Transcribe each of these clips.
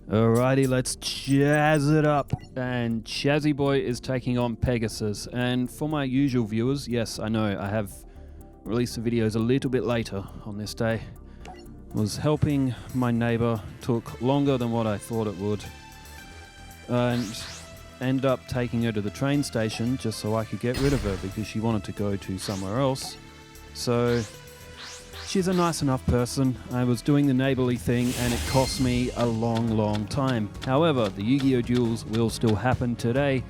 Alrighty, let's jazz it up. And Chazzy Boy is taking on Pegasus. And for my usual viewers, yes, I know I have released the videos a little bit later on this day. Was helping my neighbor, took longer than what I thought it would. And ended up taking her to the train station just so I could get rid of her because she wanted to go to somewhere else. So she's a nice enough person. I was doing the neighborly thing and it cost me a long time. However, the Yu-Gi-Oh! Duels will still happen today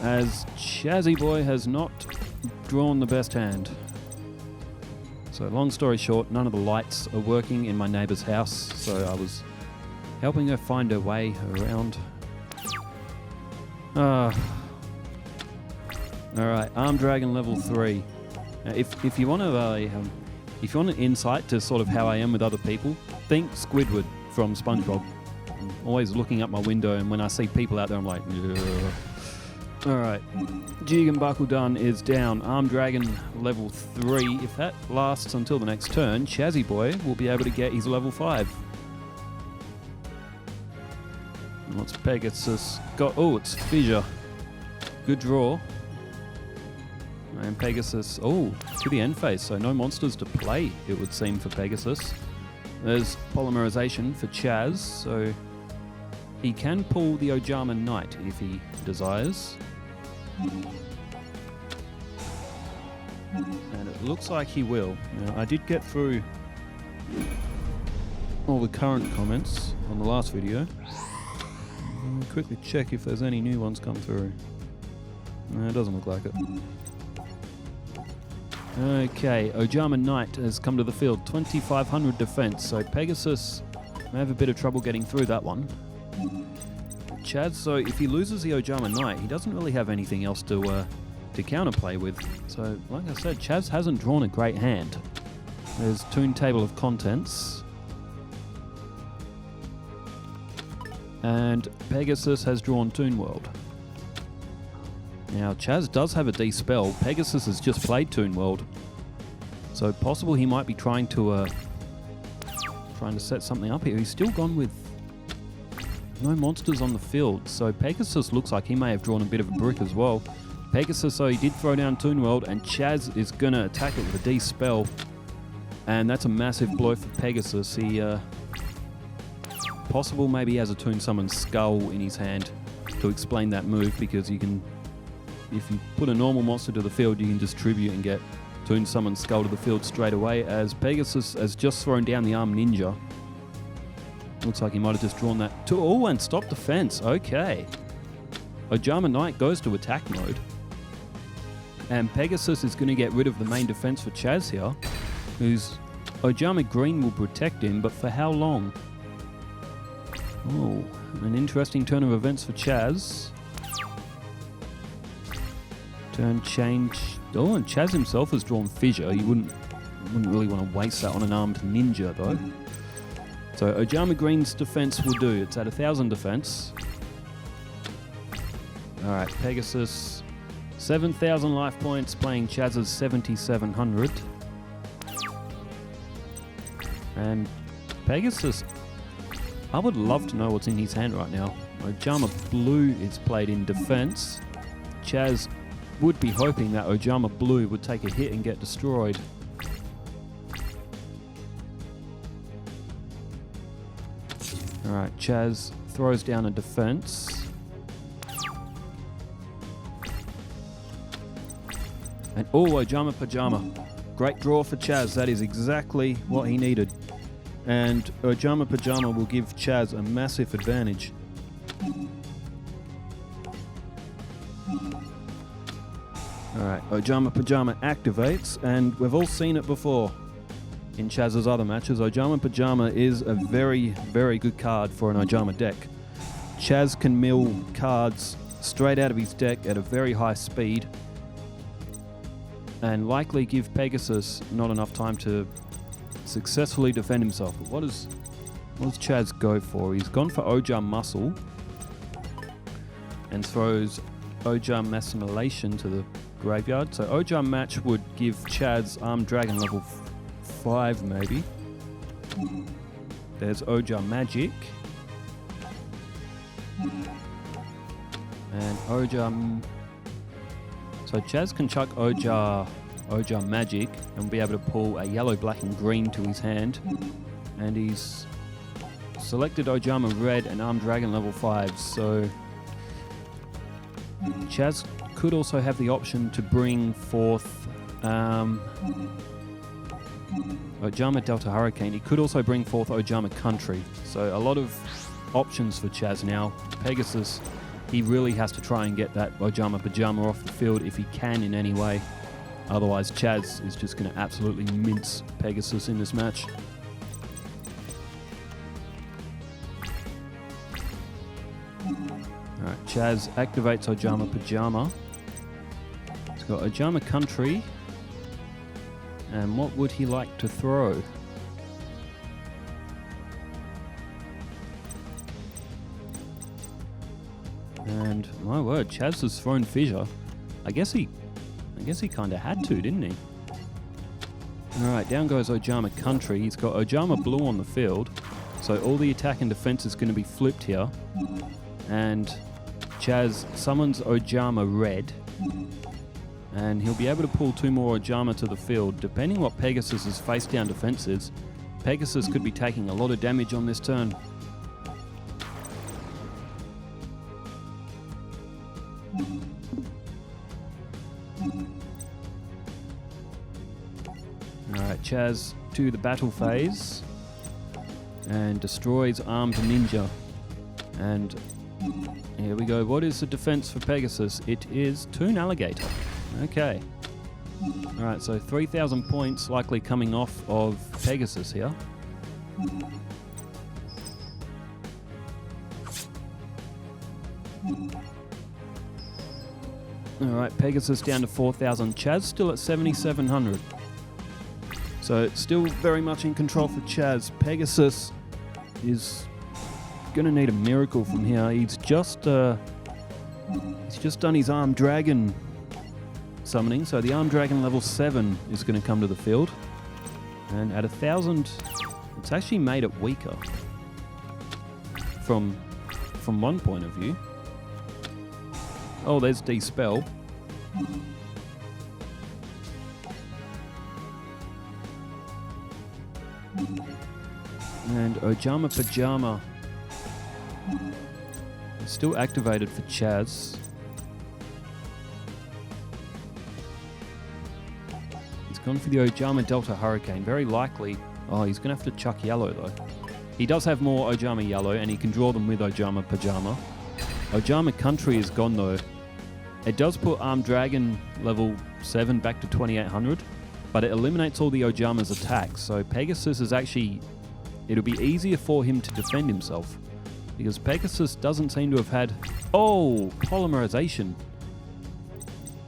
as Chazzy Boy has not drawn the best hand. So long story short, none of the lights are working in my neighbor's house, so I was helping her find her way around. Alright, Arm Dragon level 3. If you want if you want an insight to sort of how I am with other people, think Squidward from SpongeBob. I'm always looking up my window, and when I see people out there, I'm like, ugh. Alright, Jigen Bakudan is down. Arm Dragon level 3. If that lasts until the next turn, Chazzy Boy will be able to get his level 5. What's Pegasus got? Oh, it's Fissure. Good draw. And Pegasus, oh, to the end phase, so no monsters to play, it would seem, for Pegasus. There's Polymerization for Chaz, so he can pull the Ojama Knight if he desires. And it looks like he will. Now, I did get through all the current comments on the last video. I'll quickly check if there's any new ones come through. No, it doesn't look like it. Okay, Ojama Knight has come to the field, 2500 defense, so Pegasus may have a bit of trouble getting through that one. Chaz, so if he loses the Ojama Knight, he doesn't really have anything else to counterplay with. So, like I said, Chaz hasn't drawn a great hand. There's Toon Table of Contents. And Pegasus has drawn Toon World. Now, Chaz does have a D-Spell. Pegasus has just played Toon World. So possible he might be trying to set something up here. He's still gone with no monsters on the field. So Pegasus looks like he may have drawn a bit of a brick as well. Pegasus, so he did throw down Toon World, and Chaz is going to attack it with a D-Spell. And that's a massive blow for Pegasus. He, possible maybe he has a Toon Summon Skull in his hand to explain that move, because you can, if you put a normal monster to the field, you can distribute and get Toon Summon Skull to the field straight away, as Pegasus has just thrown down the Arm Ninja. Looks like he might have just drawn that to, oh, and stop defense. Okay. Ojama Knight goes to attack mode. And Pegasus is going to get rid of the main defense for Chaz here, whose Ojama Green will protect him, but for how long? Oh, an interesting turn of events for Chaz. Turn change. Oh, and Chaz himself has drawn Fissure. You wouldn't really want to waste that on an armed ninja, though. So Ojama Green's defense will do. It's at 1000 defense. Alright, Pegasus, 7000 life points, playing Chaz's 7700. And Pegasus, I would love to know what's in his hand right now. Ojama Blue is played in defense. Chaz would be hoping that Ojama Blue would take a hit and get destroyed. Alright, Chaz throws down a defense. And oh, Ojama Pajama. Great draw for Chaz. That is exactly what he needed. And Ojama Pajama will give Chaz a massive advantage. Alright, Ojama Pajama activates, and we've all seen it before in Chaz's other matches. Ojama Pajama is a very good card for an Ojama deck. Chaz can mill cards straight out of his deck at a very high speed, and likely give Pegasus not enough time to successfully defend himself. But what does Chaz go for? He's gone for Ojam Muscle and throws Ojam Assimilation to the graveyard. So Ojam Match would give Chaz Arm Dragon level 5 maybe. There's Ojam Magic. And Ojah... So CHAZZ can chuck Ojah Magic and be able to pull a yellow, black and green to his hand. And he's selected Ojama Red and Armed Dragon level 5, so CHAZZ could also have the option to bring forth Ojama Delta Hurricane. He could also bring forth Ojama Country. So a lot of options for CHAZZ now. Pegasus, he really has to try and get that Ojama Pajama off the field if he can in any way. Otherwise, CHAZZ is just going to absolutely mince Pegasus in this match. Alright, CHAZZ activates Ojama Pajama. He's got Ojama Country. And what would he like to throw? And my word, CHAZZ has thrown Fissure. I guess he kind of had to, didn't he? Alright, down goes Ojama Country. He's got Ojama Blue on the field. So all the attack and defense is going to be flipped here. And CHAZZ summons Ojama Red. And he'll be able to pull 2 more Ojama to the field. Depending what Pegasus's face down defense is, Pegasus could be taking a lot of damage on this turn. Alright, CHAZZ to the battle phase and destroys Armed Ninja. And here we go. What is the defense for Pegasus? It is Toon Alligator. Okay. Alright, so 3,000 points likely coming off of Pegasus here. Alright, Pegasus down to 4,000. CHAZZ still at 7,700. So it's still very much in control for CHAZZ. Pegasus is going to need a miracle from here. He's just done his Armed Dragon summoning, so the Armed Dragon level 7 is going to come to the field. And at 1,000, it's actually made it weaker from one point of view. Oh, there's Dispel. And Ojama Pajama is still activated for CHAZZ. He's gone for the Ojama Delta Hurricane. Very likely. Oh, he's going to have to chuck yellow though. He does have more Ojama Yellow and he can draw them with Ojama Pajama. Ojama Country is gone though. It does put Armed Dragon level 7 back to 2,800, but it eliminates all the Ojama's attacks. So Pegasus is actually... It'll be easier for him to defend himself, because Pegasus doesn't seem to have had... Oh! Polymerization.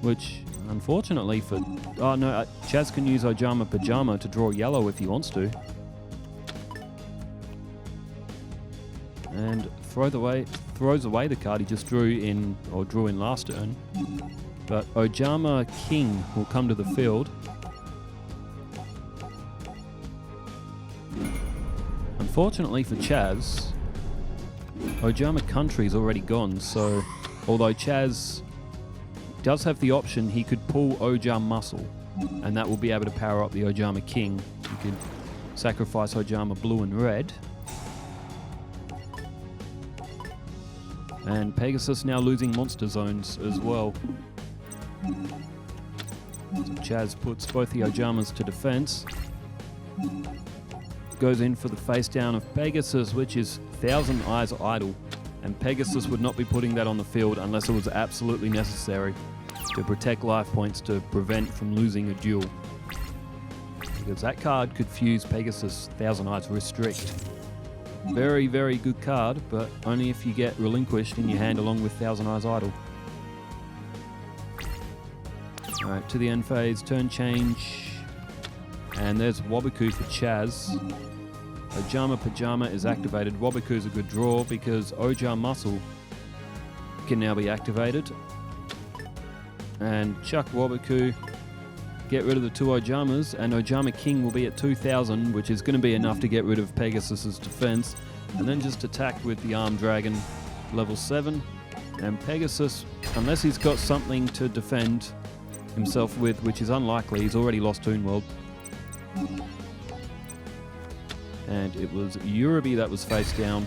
Which, unfortunately for... Oh no, CHAZZ can use Ojama Pajama to draw yellow if he wants to. And throws away the card he just drew in last turn. But Ojama King will come to the field. Unfortunately for CHAZZ, Ojama Country is already gone, so although CHAZZ does have the option, he could pull Ojama Muscle, and that will be able to power up the Ojama King. He could sacrifice Ojama Blue and Red. And Pegasus now losing monster zones as well. So CHAZZ puts both the Ojamas to defense. Goes in for the face down of Pegasus, which is 1,000 Eyes Idle. And Pegasus would not be putting that on the field unless it was absolutely necessary to protect life points to prevent from losing a duel. Because that card could fuse Pegasus 1,000 Eyes Restrict. Very, very good card, but only if you get relinquished in your hand along with 1,000 Eyes Idle. Alright, to the end phase, turn change. And there's Waboku for CHAZZ. Ojama Pajama is activated. Waboku's a good draw because Ojama Muscle can now be activated. And chuck Waboku, get rid of the 2 Ojamas, and Ojama King will be at 2,000, which is going to be enough to get rid of Pegasus's defense. And then just attack with the Armed Dragon level 7. And Pegasus, unless he's got something to defend himself with, which is unlikely, he's already lost Toon World. And it was Yurubi that was face down.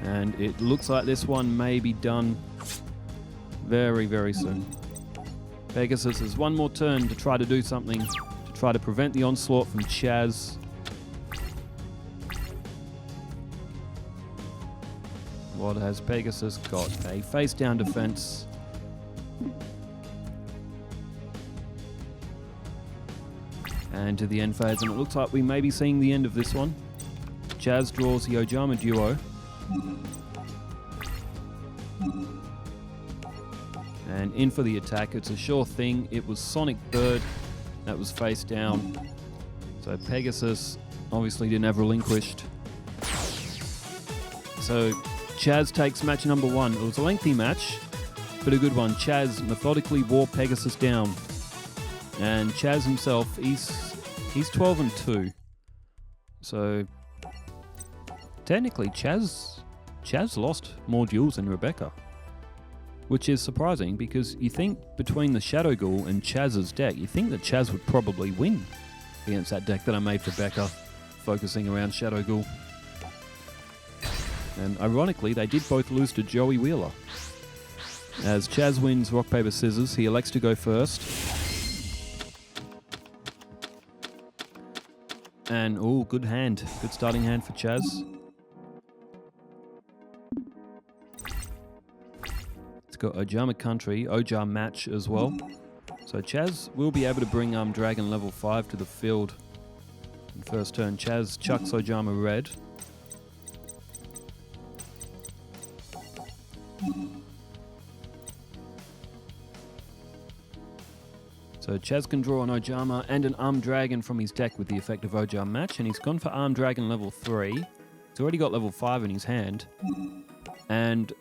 And it looks like this one may be done very, very soon. Pegasus has one more turn to try to do something, to try to prevent the onslaught from CHAZZ. What has Pegasus got? A face down defense. And to the end phase, and it looks like we may be seeing the end of this one. CHAZZ draws the yugioh. And in for the attack. It's a sure thing. It was Sonic Bird that was face down. So Pegasus obviously didn't have relinquished. So CHAZZ takes match number 1. It was a lengthy match, but a good one. CHAZZ methodically wore Pegasus down. And CHAZZ himself, he's 12-2. So technically CHAZZ lost more duels than Rebecca, which is surprising because you think between the Shadow Ghoul and CHAZZ's deck, you think that CHAZZ would probably win against that deck that I made for Becca, focusing around Shadow Ghoul. And ironically, they did both lose to Joey Wheeler. As CHAZZ wins rock, paper, scissors, he elects to go first. And, oh, good hand. Good starting hand for CHAZZ. It's got Ojama Country, Ojar Match as well. So CHAZZ will be able to bring Dragon level 5 to the field. In first turn, CHAZZ chucks Ojama Red. So CHAZZ can draw an Ojama and an Dragon from his deck with the effect of Ojar Match, and he's gone for Dragon level 3. He's already got level 5 in his hand. And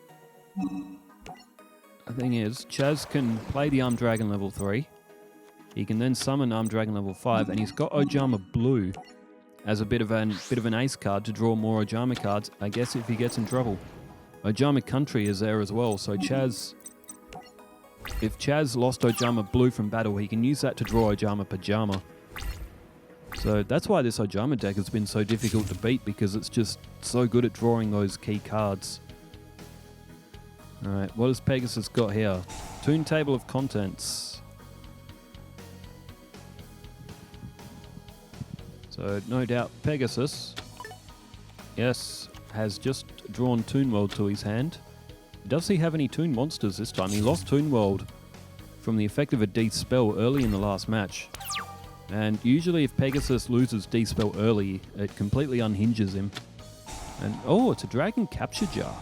the thing is, CHAZZ can play the Dragon level 3. He can then summon Dragon level 5, and he's got Ojama Blue as a bit of an ace card to draw more Ojama cards, I guess, if he gets in trouble. Ojama Country is there as well, so CHAZZ, if CHAZZ lost Ojama Blue from battle, he can use that to draw Ojama Pajama. So that's why this Ojama deck has been so difficult to beat, because it's just so good at drawing those key cards. Alright, what has Pegasus got here? Toon Table of Contents. So no doubt Pegasus, yes, has just drawn Toon World to his hand. Does he have any Toon monsters this time? He lost Toon World from the effect of a D-Spell early in the last match. And usually if Pegasus loses D-Spell early, it completely unhinges him. And oh, it's a Dragon Capture Jar.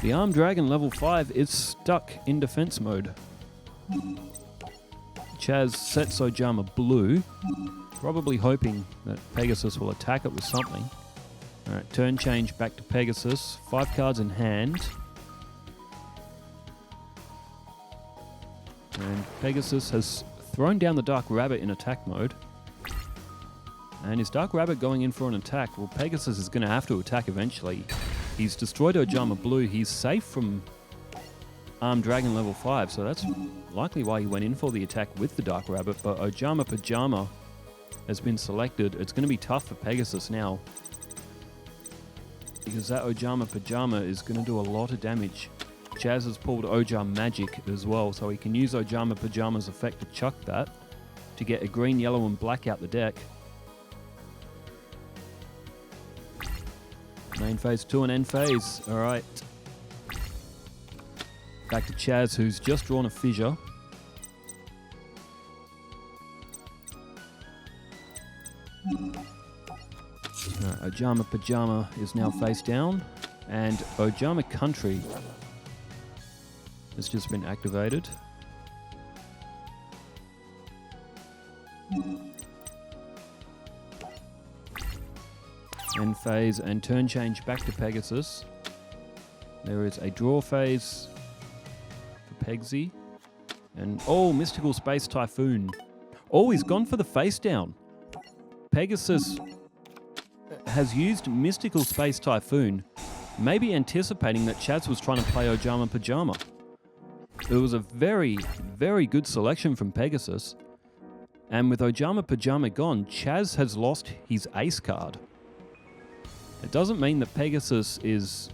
The Dragon level 5 is stuck in defense mode. CHAZZ sets Ojama Blue, probably hoping that Pegasus will attack it with something. Alright, turn change back to Pegasus. 5 cards in hand. And Pegasus has thrown down the Dark Rabbit in attack mode. And is Dark Rabbit going in for an attack? Well, Pegasus is going to have to attack eventually. He's destroyed Ojama Blue. He's safe from Dragon level 5, so that's likely why he went in for the attack with the Dark Rabbit. But Ojama Pajama has been selected. It's going to be tough for Pegasus now, because that Ojama Pajama is going to do a lot of damage. CHAZZ has pulled Ojar Magic as well, so he can use Ojama Pajama's effect to chuck that to get a green, yellow, and black out the deck. Main phase 2 and end phase. Alright. Back to CHAZZ, who's just drawn a fissure. Ojama Pajama is now face down, and Ojama Country has just been activated. End phase and turn change back to Pegasus. There is a draw phase for Pegsy. And oh, Mystical Space Typhoon. Oh, he's gone for the face down. Pegasus has used Mystical Space Typhoon maybe anticipating that CHAZZ was trying to play Ojama Pajama. It was a very, very good selection from Pegasus. And with Ojama Pajama gone, CHAZZ has lost his ace card. It doesn't mean that Pegasus is,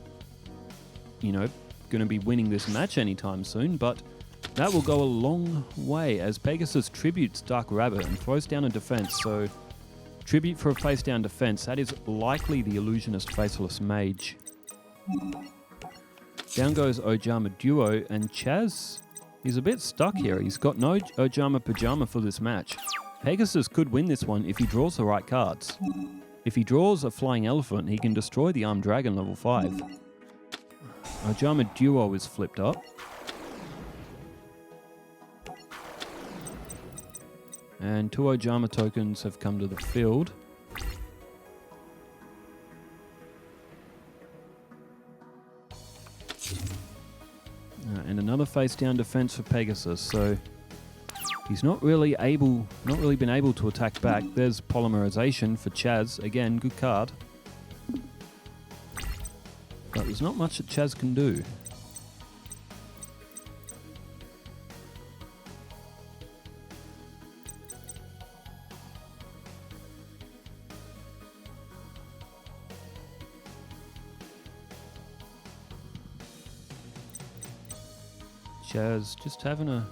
going to be winning this match anytime soon, but that will go a long way as Pegasus tributes Dark Rabbit and throws down a defense. So, tribute for a face down defense, that is likely the Illusionist Faceless Mage. Down goes Ojama Duo, and CHAZZ is a bit stuck here. He's got no Ojama Pajama for this match. Pegasus could win this one if he draws the right cards. If he draws a Flying Elephant, he can destroy the Armed Dragon level 5. Ojama Duo is flipped up. And 2 Ojama tokens have come to the field. And another face down defense for Pegasus, so he's not really been able to attack back. There's Polymerization for CHAZZ, again, good card. But there's not much that CHAZZ can do. CHAZZ just having a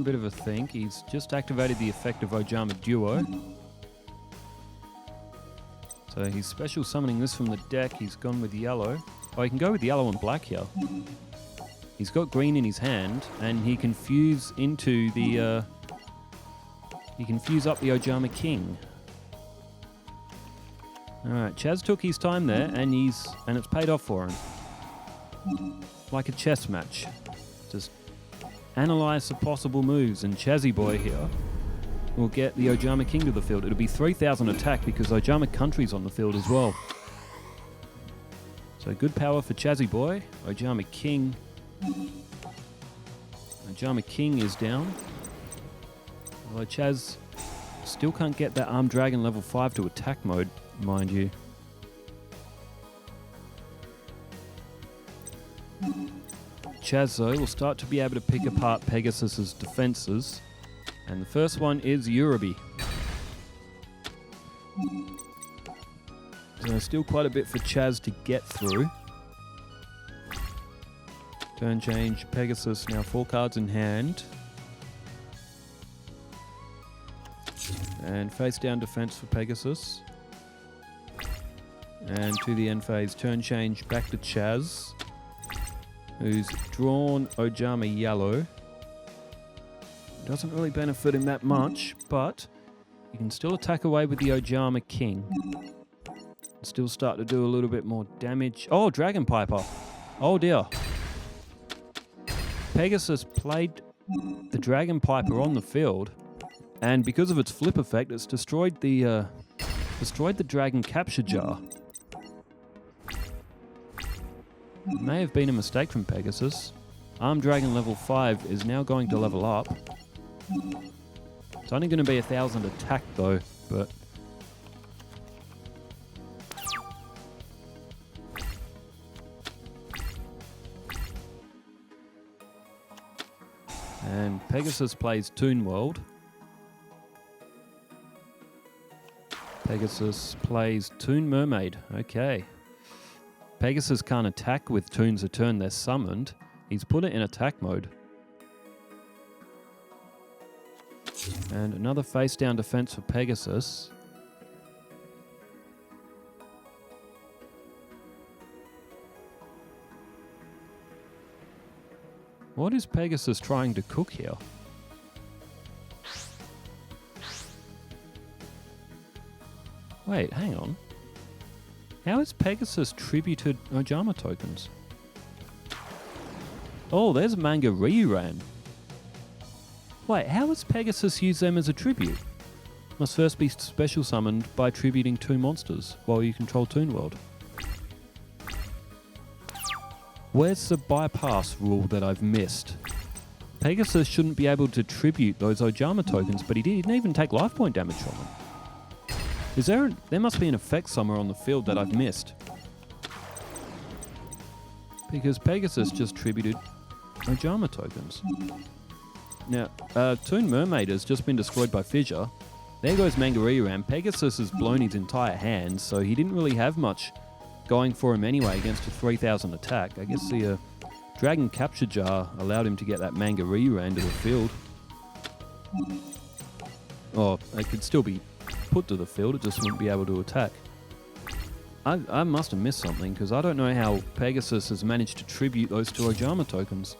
bit of a think. He's just activated the effect of Ojama Duo. So he's special summoning this from the deck. He's gone with yellow. Oh, he can go with yellow and black here. He's got green in his hand, and he can fuse into the he can fuse up the Ojama King. Alright, CHAZZ took his time there, and it's paid off for him. Like a chess match. Just analyze the possible moves, and Chazzy Boy here will get the Ojama King to the field. It'll be 3,000 attack because Ojama Country's on the field as well. So good power for Chazzy Boy. Ojama King. Ojama King is down. Although CHAZZ still can't get that Armed Dragon level 5 to attack mode, mind you. CHAZZ, though, will start to be able to pick apart Pegasus's defenses. And the first one is Uraby. So still quite a bit for CHAZZ to get through. Turn change, Pegasus, now 4 cards in hand. And face down defense for Pegasus. And to the end phase, turn change back to CHAZZ, who's drawn Ojama Yellow. Doesn't really benefit him that much, but he can still attack away with the Ojama King. Still start to do a little bit more damage. Oh, Dragon Piper. Oh dear. Pegasus played the Dragon Piper on the field, and because of its flip effect, it's destroyed the Dragon Capture Jar. It may have been a mistake from Pegasus. Armed Dragon level 5 is now going to level up. It's only going to be 1,000 attack though, but... And Pegasus plays Toon World. Pegasus plays Toon Mermaid. Okay. Pegasus can't attack with Toons a turn they're summoned. He's put it in attack mode. And another face down defense for Pegasus. What is Pegasus trying to cook here? Wait, hang on. How has Pegasus tributed Ojama tokens? Oh, there's Manga Ryuran. Wait, how has Pegasus used them as a tribute? Must first be special summoned by tributing 2 monsters while you control Toon World. Where's the bypass rule that I've missed? Pegasus shouldn't be able to tribute those Ojama tokens, but he didn't even take life point damage from them. There must be an effect somewhere on the field that I've missed. Because Pegasus just tributed Ojama tokens. Now, Toon Mermaid has just been destroyed by Fissure. There goes Mangareeram. Pegasus has blown his entire hand, so he didn't really have much going for him anyway against a 3000 attack. I guess the Dragon Capture Jar allowed him to get that Mangareeram to the field. Oh, it could still be put to the field, it just wouldn't be able to attack. I must have missed something, because I don't know how Pegasus has managed to tribute those two Ojama tokens.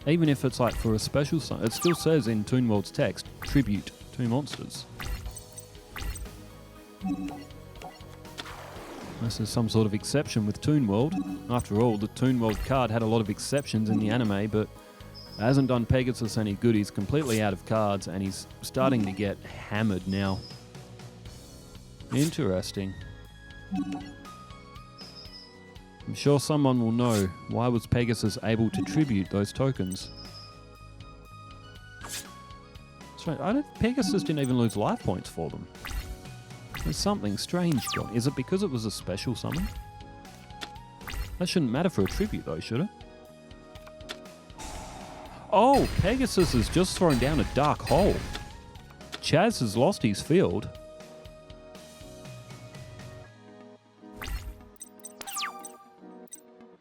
Even if it's like for a special summon, it still says in Toon World's text, tribute two monsters. Unless there's some sort of exception with Toon World. After all, the Toon World card had a lot of exceptions in the anime, but it hasn't done Pegasus any good. He's completely out of cards, and he's starting to get hammered now. Interesting. I'm sure someone will know why was Pegasus able to tribute those tokens. That's right. Pegasus didn't even lose life points for them. There's something strange going. Is it because it was a special summon? That shouldn't matter for a tribute though, should it? Oh, Pegasus has just thrown down a dark hole. CHAZZ has lost his field.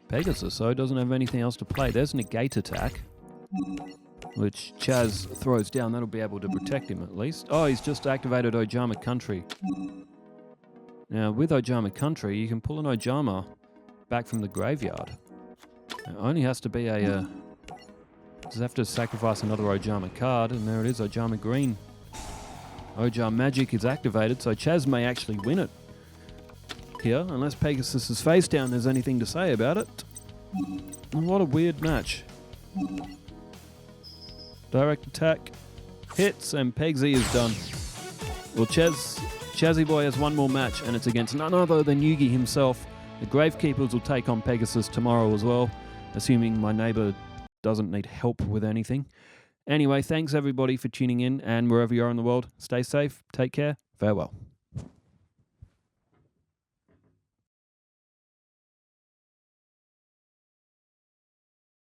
Pegasus, though, doesn't have anything else to play. There's Negate Attack, which CHAZZ throws down. That'll be able to protect him at least. Oh, he's just activated Ojama Country. Now, with Ojama Country, you can pull an Ojama back from the graveyard. It only has to be a... just have to sacrifice another Ojama card, and there it is, Ojama Green. Ojama Magic is activated, so CHAZZ may actually win it here, unless Pegasus is face down, there's anything to say about it. And what a weird match. Direct attack hits, and Pegsy is done. Well, Chazzy Boy has one more match, and it's against none other than Yugi himself. The Gravekeepers will take on Pegasus tomorrow as well, assuming my neighbour doesn't need help with anything. Anyway, thanks everybody for tuning in, and wherever you are in the world, stay safe, take care, farewell.